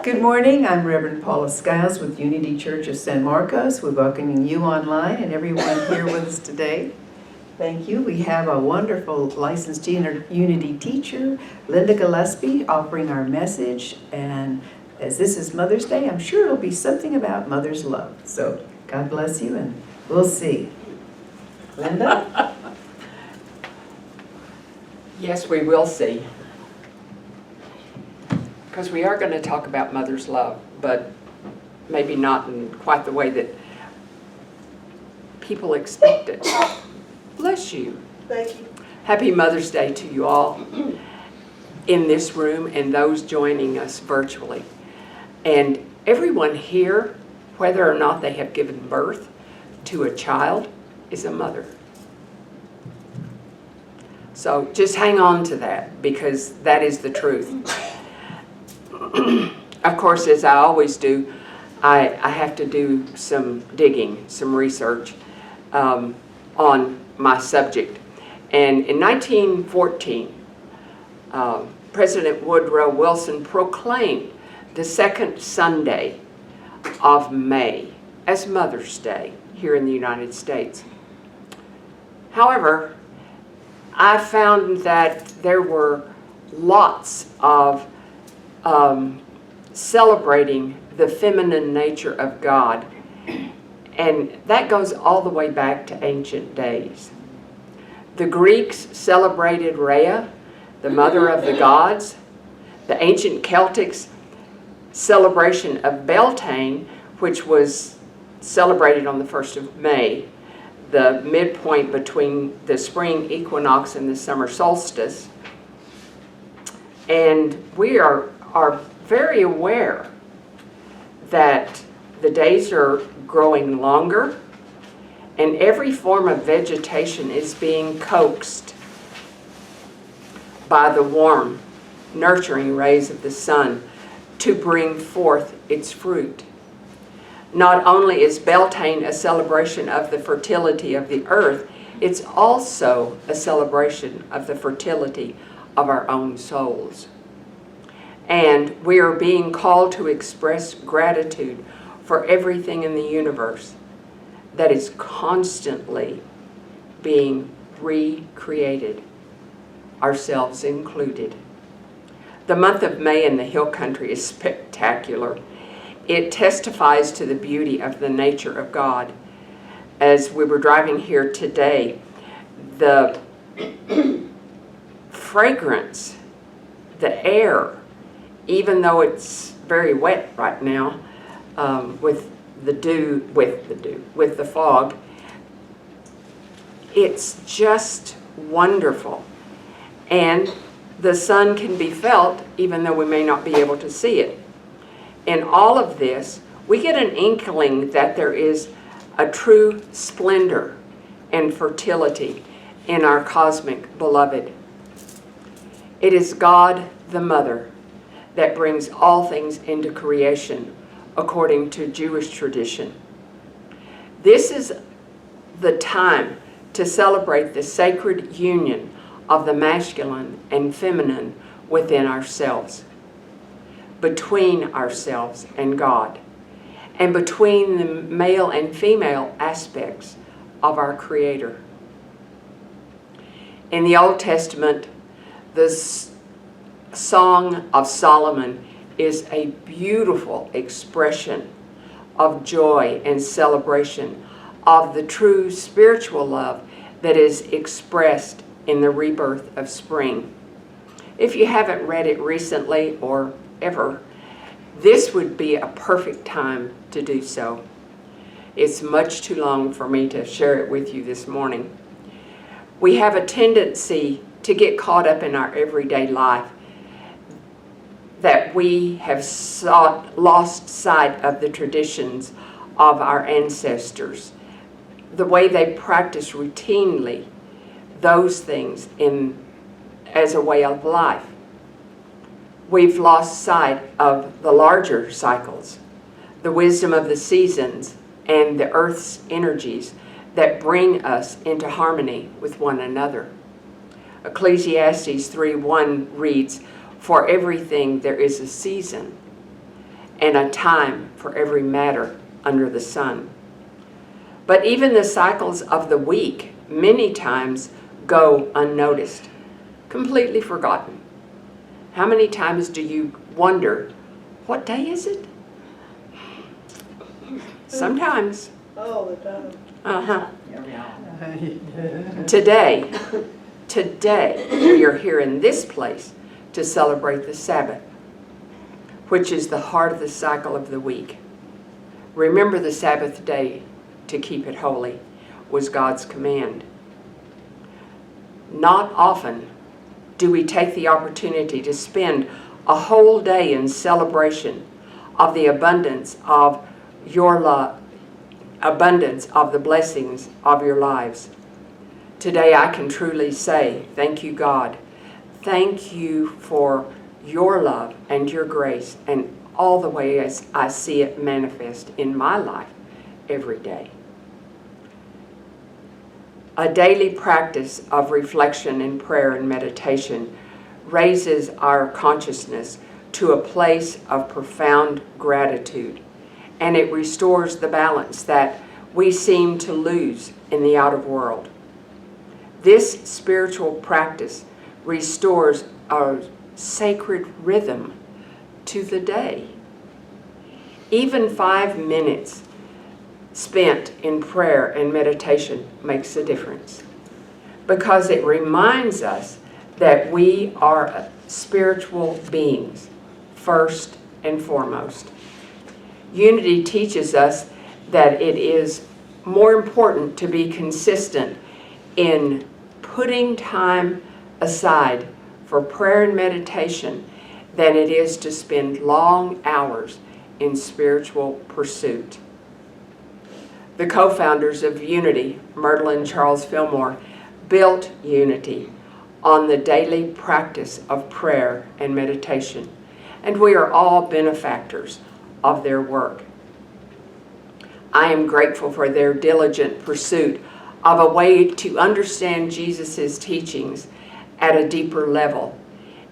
Good morning. I'm Reverend Paula Skiles with Unity Church of San Marcos. We're welcoming you online and everyone here with us today. Thank you. We have a wonderful licensed Unity teacher, Linda Gillespie, offering our message. And as this is Mother's Day, I'm sure it'll be something about mother's love. So God bless you, and we'll see. Linda? Yes, we will see. Because we are going to talk about mother's love, but maybe not in quite the way that people expect it. Bless you. Thank you. Happy Mother's Day to you all in this room and those joining us virtually. And everyone here, whether or not they have given birth to a child, is a mother. So just hang on to that, because that is the truth. Of course, as I always do, I have to do some digging, some research on my subject. And in 1914, President Woodrow Wilson proclaimed the second Sunday of May as Mother's Day here in the United States. However, I found that there were lots of celebrating the feminine nature of God, and that goes all the way back to ancient days. The Greeks celebrated Rhea, the mother of the gods. The ancient Celtics celebration of Beltane, which was celebrated on the 1st of May, the midpoint between the spring equinox and the summer solstice. And we are very aware that the days are growing longer, and every form of vegetation is being coaxed by the warm, nurturing rays of the sun to bring forth its fruit. Not only is Beltane a celebration of the fertility of the earth, it's also a celebration of the fertility of our own souls. And we are being called to express gratitude for everything in the universe that is constantly being recreated, ourselves included. The month of May in the Hill Country is spectacular. It testifies to the beauty of the nature of God. As we were driving here today, the fragrance, the air, even though it's very wet right now, with the fog, it's just wonderful. And the sun can be felt even though we may not be able to see it. In all of this, we get an inkling that there is a true splendor and fertility in our cosmic beloved. It is God the Mother that brings all things into creation according to Jewish tradition. This is the time to celebrate the sacred union of the masculine and feminine within ourselves, between ourselves and God, and between the male and female aspects of our Creator. In the Old Testament, the Song of Solomon is a beautiful expression of joy and celebration of the true spiritual love that is expressed in the rebirth of spring. If you haven't read it recently or ever, this would be a perfect time to do so. It's much too long for me to share it with you this morning. We have a tendency to get caught up in our everyday life, that we have lost sight of the traditions of our ancestors, the way they practice routinely those things as a way of life. We've lost sight of the larger cycles, the wisdom of the seasons, and the earth's energies that bring us into harmony with one another. Ecclesiastes 3:1 reads, "For everything there is a season, and a time for every matter under the sun. But even the cycles of the week many times go unnoticed, completely forgotten. How many times do you wonder, what day is it? Sometimes. All the time. Uh-huh. Today, we are here in this place to celebrate the Sabbath, which is the heart of the cycle of the week. Remember the Sabbath day to keep it holy was God's command. Not often do we take the opportunity to spend a whole day in celebration of the abundance of your love, abundance of the blessings of your lives. Today I can truly say, thank you, God. Thank you for your love and your grace and all the ways I see it manifest in my life every day. A daily practice of reflection and prayer and meditation raises our consciousness to a place of profound gratitude, and it restores the balance that we seem to lose in the outer world. This spiritual practice restores our sacred rhythm to the day. Even 5 minutes spent in prayer and meditation makes a difference, because it reminds us that we are spiritual beings first and foremost. Unity teaches us that it is more important to be consistent in putting time aside for prayer and meditation than it is to spend long hours in spiritual pursuit. The co-founders of Unity, Myrtle and Charles Fillmore, built Unity on the daily practice of prayer and meditation, and we are all benefactors of their work. I am grateful for their diligent pursuit of a way to understand Jesus' teachings at a deeper level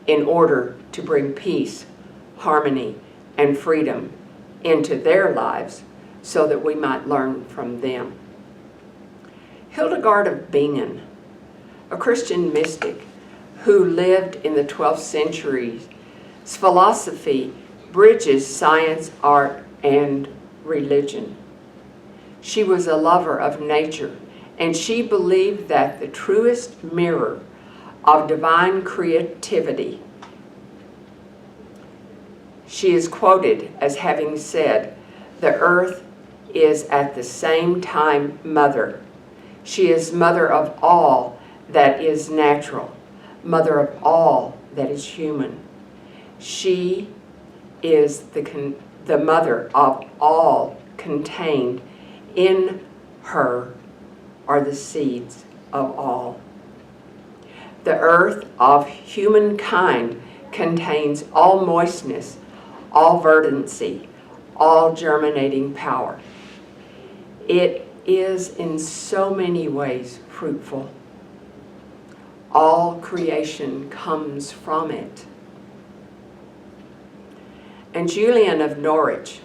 in order to bring peace, harmony, and freedom into their lives so that we might learn from them. Hildegard of Bingen, a Christian mystic who lived in the 12th century's philosophy bridges science, art, and religion. She was a lover of nature, and she believed that the truest mirror of divine creativity. She is quoted as having said, "The earth is at the same time mother. She is mother of all that is natural, mother of all that is human. She is the mother of all contained in her are the seeds of all. The earth of humankind contains all moistness, all verdancy, all germinating power. It is in so many ways fruitful. All creation comes from it." And Julian of Norwich,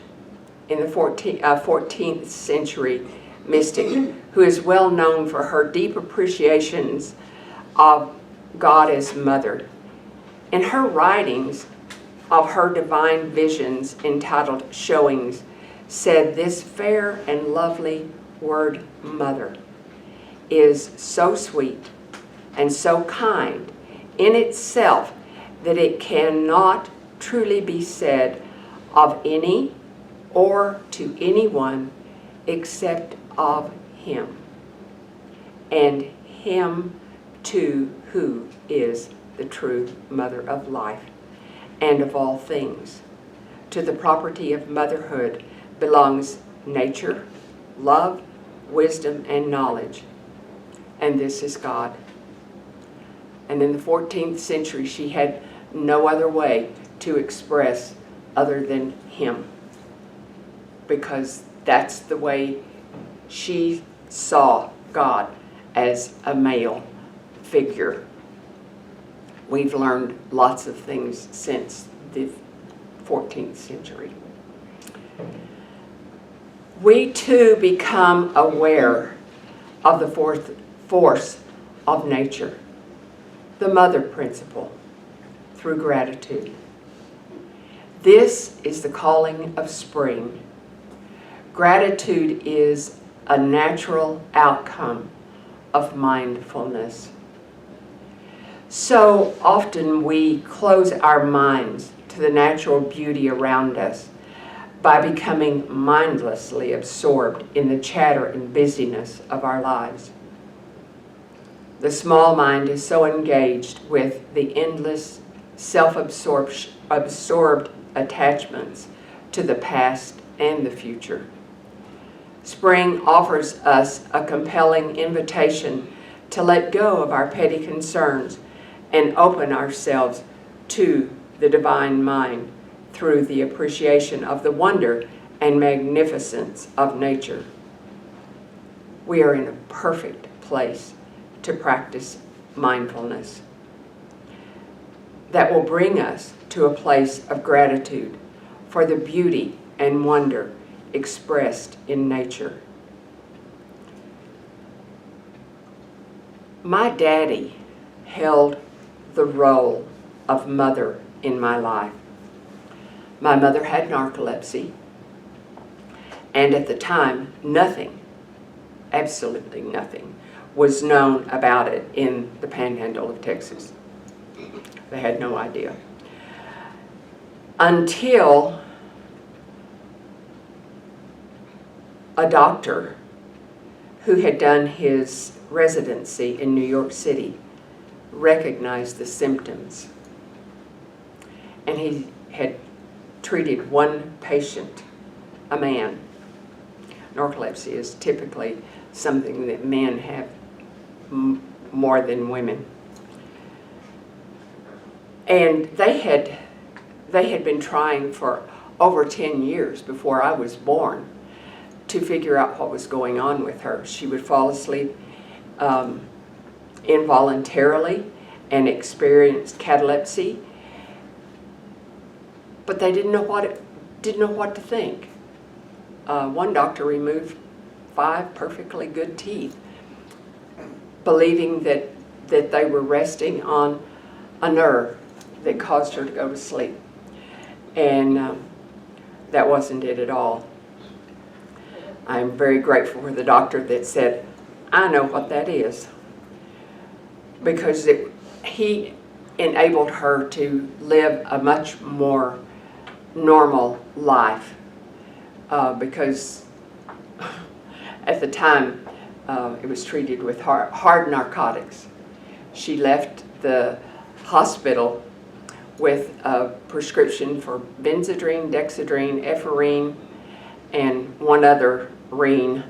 in the 14th century mystic, who is well known for her deep appreciations of God as mother, in her writings of her divine visions entitled Showings, said this fair and lovely word mother is so sweet and so kind in itself that it cannot truly be said of any or to anyone except of him, and him too who is the true mother of life and of all things. To the property of motherhood belongs nature, love, wisdom, and knowledge, and this is God. And in the 14th century, she had no other way to express other than him, because that's the way she saw God, as a male figure. We've learned lots of things since the 14th century. we too become aware of the force of nature, the mother principle, through gratitude. This is the calling of spring. Gratitude is a natural outcome of mindfulness. So often we close our minds to the natural beauty around us by becoming mindlessly absorbed in the chatter and busyness of our lives. The small mind is so engaged with the endless absorbed attachments to the past and the future. Spring offers us a compelling invitation to let go of our petty concerns and open ourselves to the divine mind through the appreciation of the wonder and magnificence of nature. We are in a perfect place to practice mindfulness that will bring us to a place of gratitude for the beauty and wonder expressed in nature. My daddy held the role of mother in my life. My mother had narcolepsy, and at the time, nothing, absolutely nothing, was known about it in the panhandle of Texas. They had no idea. Until a doctor who had done his residency in New York City recognized the symptoms. And he had treated one patient, a man. Narcolepsy is typically something that men have more than women. And they had been trying for over 10 years before I was born to figure out what was going on with her. She would fall asleep involuntarily and experienced catalepsy, but they didn't know what to think. One doctor removed 5 perfectly good teeth, believing that they were resting on a nerve that caused her to go to sleep. And that wasn't it at all. I'm very grateful for the doctor that said, I know what that is. Because he enabled her to live a much more normal life. Because at the time, it was treated with hard narcotics. She left the hospital with a prescription for Benzedrine, Dexedrine, Ephedrine, and one other rine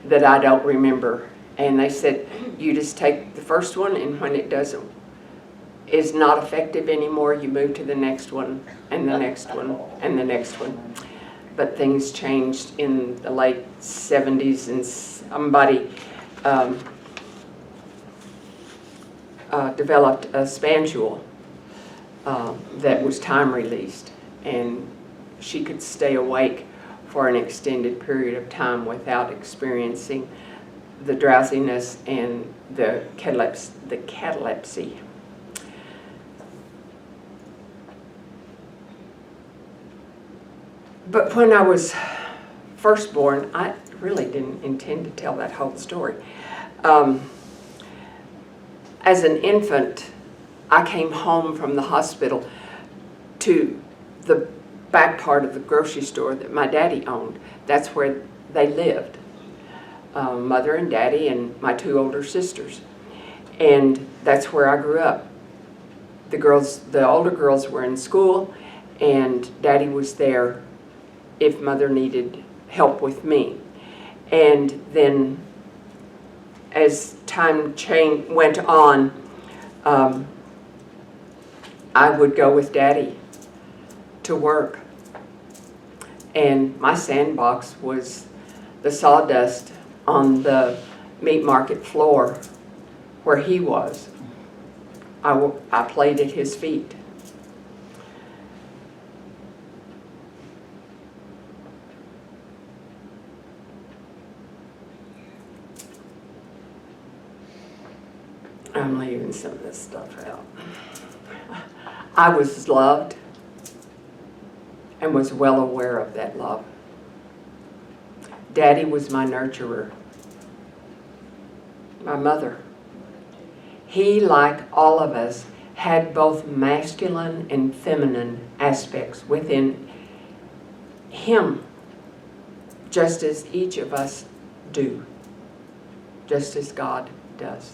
that I don't remember. And they said, you just take the first one, and when it is not effective anymore, you move to the next one, and the next one, and the next one. But things changed in the late 70s, and somebody developed a spandule that was time released, and she could stay awake for an extended period of time without experiencing the drowsiness and the catalepsy. But when I was first born, I really didn't intend to tell that whole story. As an infant, I came home from the hospital to the back part of the grocery store that my daddy owned. That's where they lived. Mother and daddy and my 2 older sisters. And that's where I grew up. The older girls were in school, and daddy was there if mother needed help with me. And then as time went on, I would go with daddy to work. And my sandbox was the sawdust on the meat market floor where he was. I played at his feet. I'm leaving some of this stuff out. I was loved and was well aware of that love. Daddy was my nurturer. My mother. He, like all of us, had both masculine and feminine aspects within him, just as each of us do, just as God does.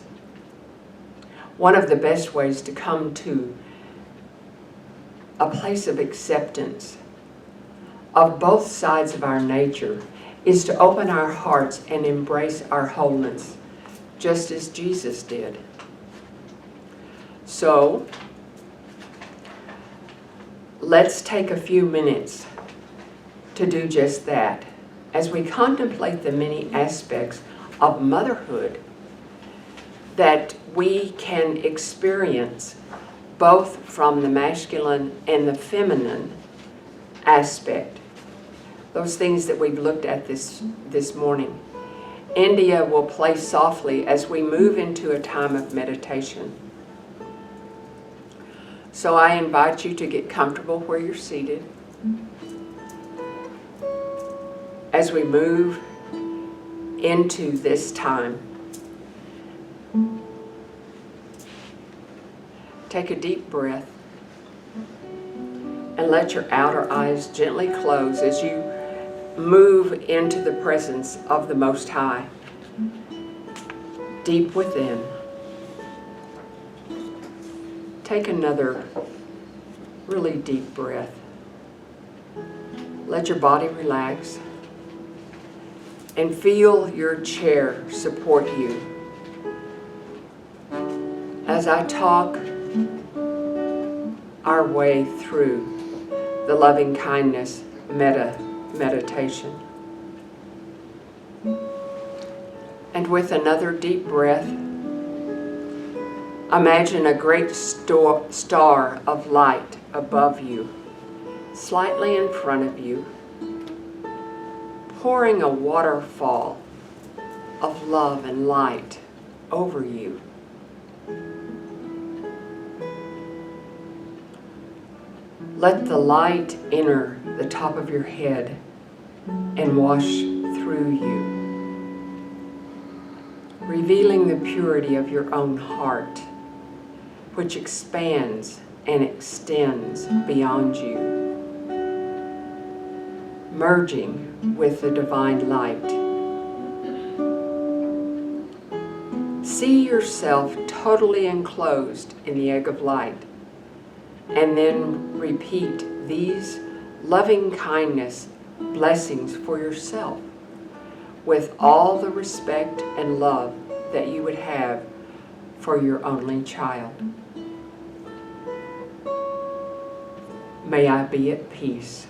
One of the best ways to come to a place of acceptance of both sides of our nature is to open our hearts and embrace our wholeness, just as Jesus did. So, let's take a few minutes to do just that as we contemplate the many aspects of motherhood that we can experience both from the masculine and the feminine aspect. Those things that we've looked at this morning. India will play softly as we move into a time of meditation. So I invite you to get comfortable where you're seated as we move into this time. Take a deep breath and let your outer eyes gently close as you move into the presence of the Most High, deep within. Take another really deep breath. Let your body relax and feel your chair support you. As I talk our way through the loving kindness meditation. And with another deep breath, imagine a great star of light above you, slightly in front of you, pouring a waterfall of love and light over you. Let the light enter the top of your head and wash through you, revealing the purity of your own heart, which expands and extends beyond you, merging with the divine light. See yourself totally enclosed in the egg of light, and then repeat these loving kindness blessings for yourself with all the respect and love that you would have for your only child. May I be at peace.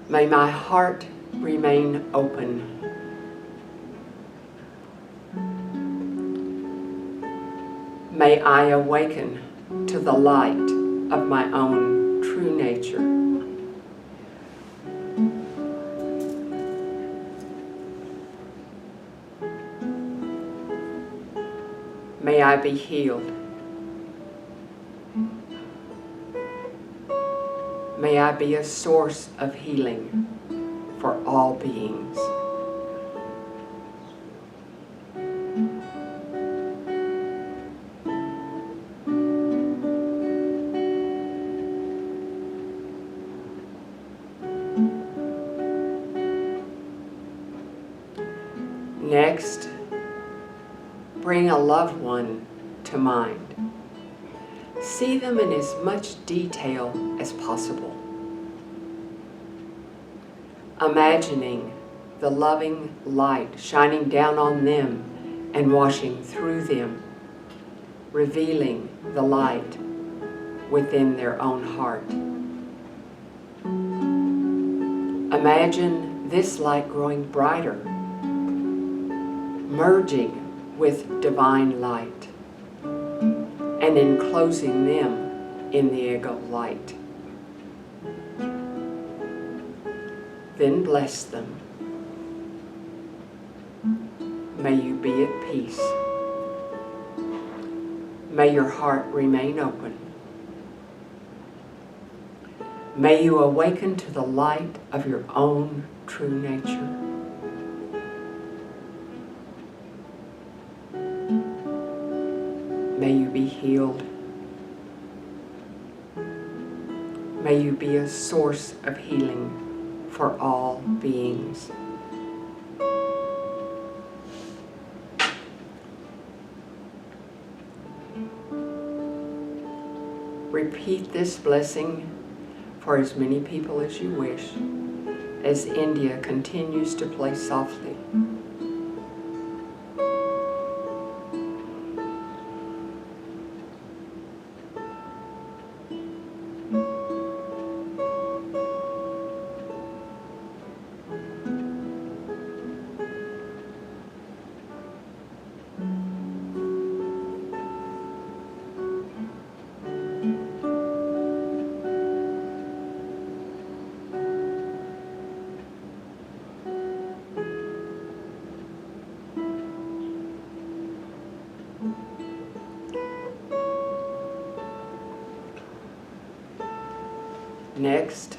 May my heart remain open. May I awaken to the light of my own true nature. May I be healed. May I be a source of healing for all beings. Next, bring a loved one to mind. See them in as much detail as possible. Imagining the loving light shining down on them and washing through them, revealing the light within their own heart. Imagine this light growing brighter, merging with divine light, and enclosing them in the egg of light. Then bless them. May you be at peace. May your heart remain open. May you awaken to the light of your own true nature. May you be healed. May you be a source of healing for all beings. Repeat this blessing for as many people as you wish, as India continues to play softly. Next,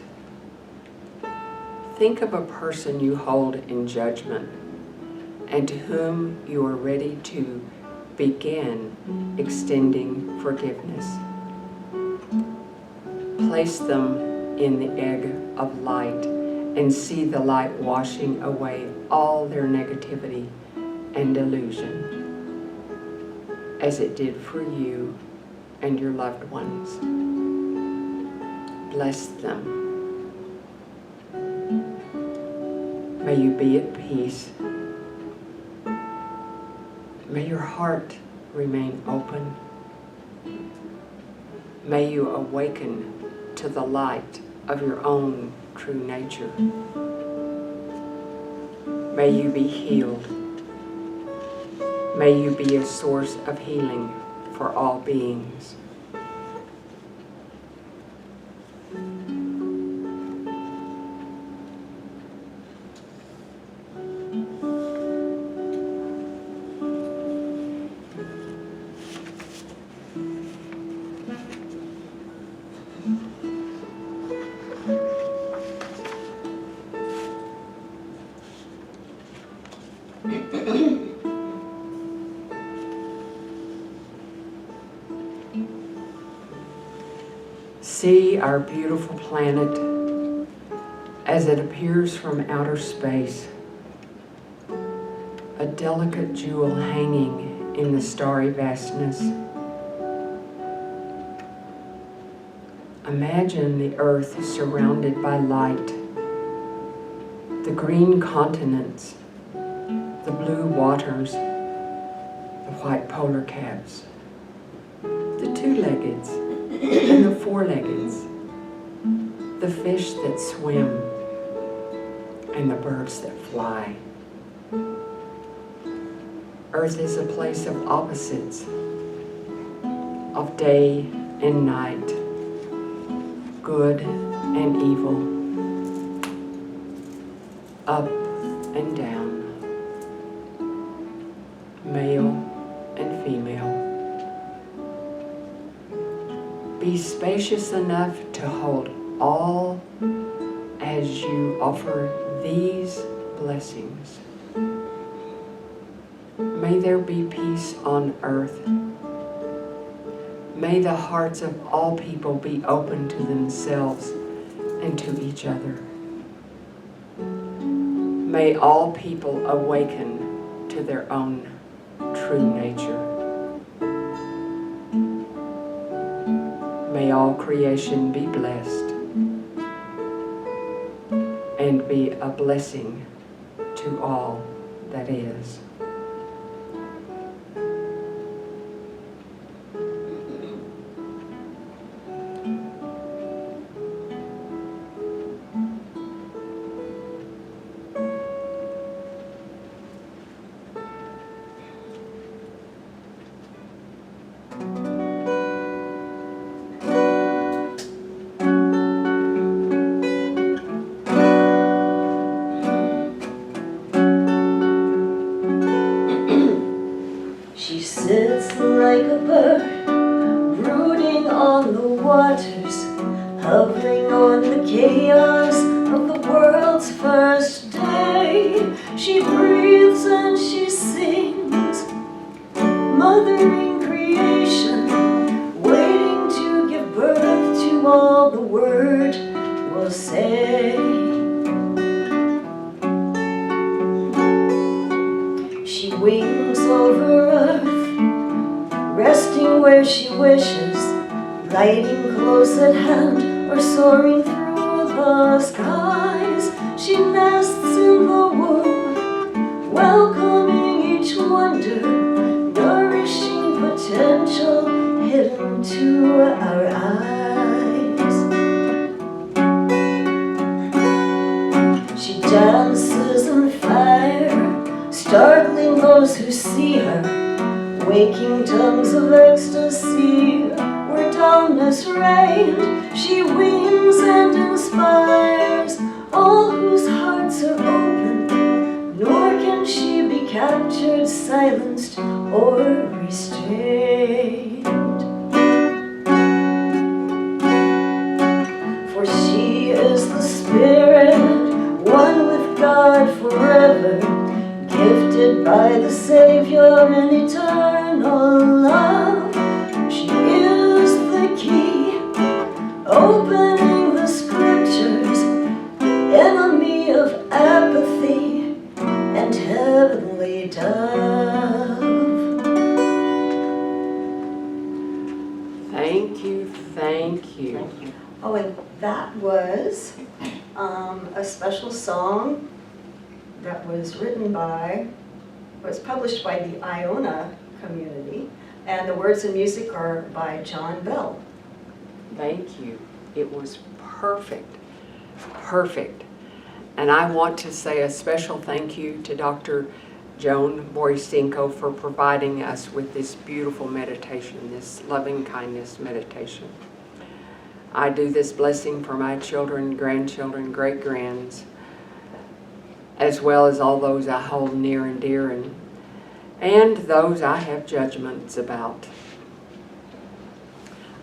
think of a person you hold in judgment and to whom you are ready to begin extending forgiveness. Place them in the egg of light and see the light washing away all their negativity and delusion, as it did for you and your loved ones. Bless them. May you be at peace. May your heart remain open. May you awaken to the light of your own true nature. May you be healed. May you be a source of healing for all beings. See our beautiful planet as it appears from outer space, a delicate jewel hanging in the starry vastness. Imagine the earth surrounded by light, the green continents, the blue waters, the white polar caps, the two-leggeds and the four-leggeds, the fish that swim and the birds that fly. Earth is a place of opposites, of day and night, good and evil, up and down, male and female. Be spacious enough to hold all as you offer these blessings. May there be peace on earth. May the hearts of all people be open to themselves and to each other. May all people awaken to their own true nature. May all creation be blessed and be a blessing to all that is. waters, hovering on the chaos of the world's first day. She breathes and she sings, mothering creation, waiting to give birth to all the word will say. She wings over earth, resting where she wishes, gliding close at hand or soaring through the skies. She nests in the womb, welcoming each wonder, nourishing potential hidden to our eyes. She dances in fire, startling those who see her, waking tongues of ecstasy where dullness reigned. She wins and inspires all whose hearts are open, nor can she be captured, silenced, or restrained. For she is the Spirit, one with God forever, gifted by the Savior in eternal love. She is the key, opening the scriptures, enemy of apathy and heavenly dove. Thank you, thank you. Thank you. Oh, and that was a special song that was published by the Iona community, and the words and music are by John Bell. Thank you. It was perfect, perfect. And I want to say a special thank you to Dr. Joan Borisenko for providing us with this beautiful meditation, this loving kindness meditation. I do this blessing for my children, grandchildren, great-grands, as well as all those I hold near and dear, and those I have judgments about.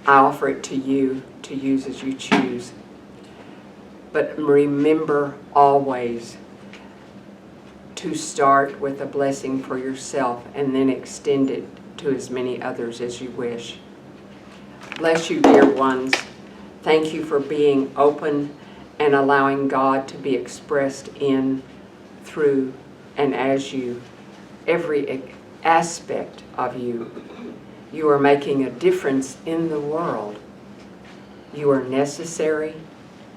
I offer it to you to use as you choose. But remember always to start with a blessing for yourself and then extend it to as many others as you wish. Bless you, dear ones. Thank you for being open and allowing God to be expressed in, through, and as you, every aspect of you. You are making a difference in the world. You are necessary,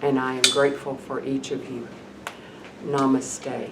and I am grateful for each of you. Namaste.